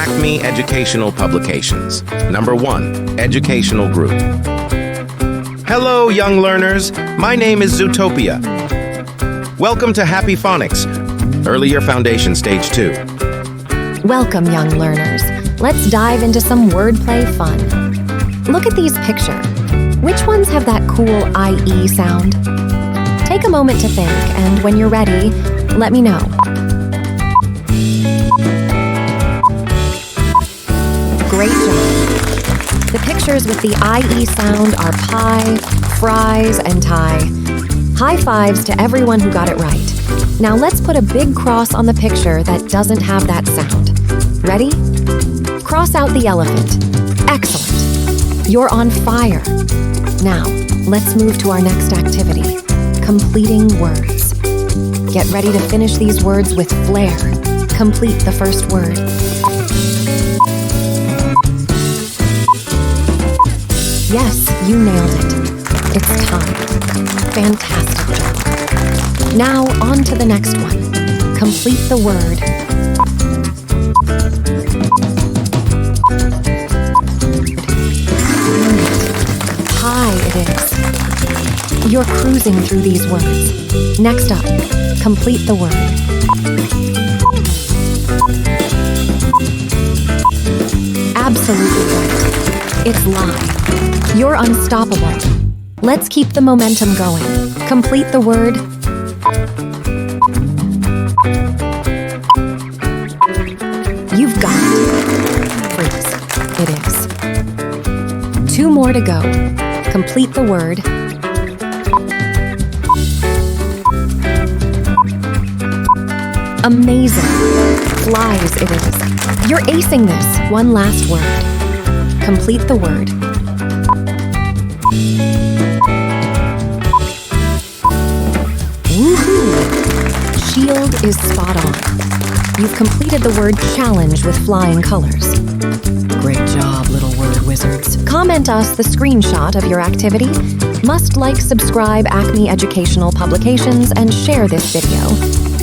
Acme Educational Publications. Number 1, Educational Group. Hello, young learners. My name is Zootopia. Welcome to Happy Phonics, Early Year Foundation Stage 2. Welcome, young learners. Let's dive into some wordplay fun. Look at these pictures. Which ones have that cool IE sound? Take a moment to think, and when you're ready, let me know. Great job. The pictures with the IE sound are pie, fries, and tie. High fives to everyone who got it right. Now let's put a big cross on the picture that doesn't have that sound. Ready? Cross out the elephant. Excellent. You're on fire. Now, let's move to our next activity, completing words. Get ready to finish these words with flair. Complete the first word. Yes, you nailed it. It's time. Fantastic job. Now, on to the next one. Complete the word. Pie it is. You're cruising through these words. Next up, complete the word. Absolutely right. It's lie. You're unstoppable. Let's keep the momentum going. Complete the word. You've got it. Freeze. It is. 2 more to go. Complete the word. Amazing. Flies it is. You're acing this. One last word. Complete the word. Woohoo! Shield is spot on. You've completed the word challenge with flying colors. Great job, little word wizards. Comment us the screenshot of your activity. Must like, subscribe Acme Educational Publications, and share this video.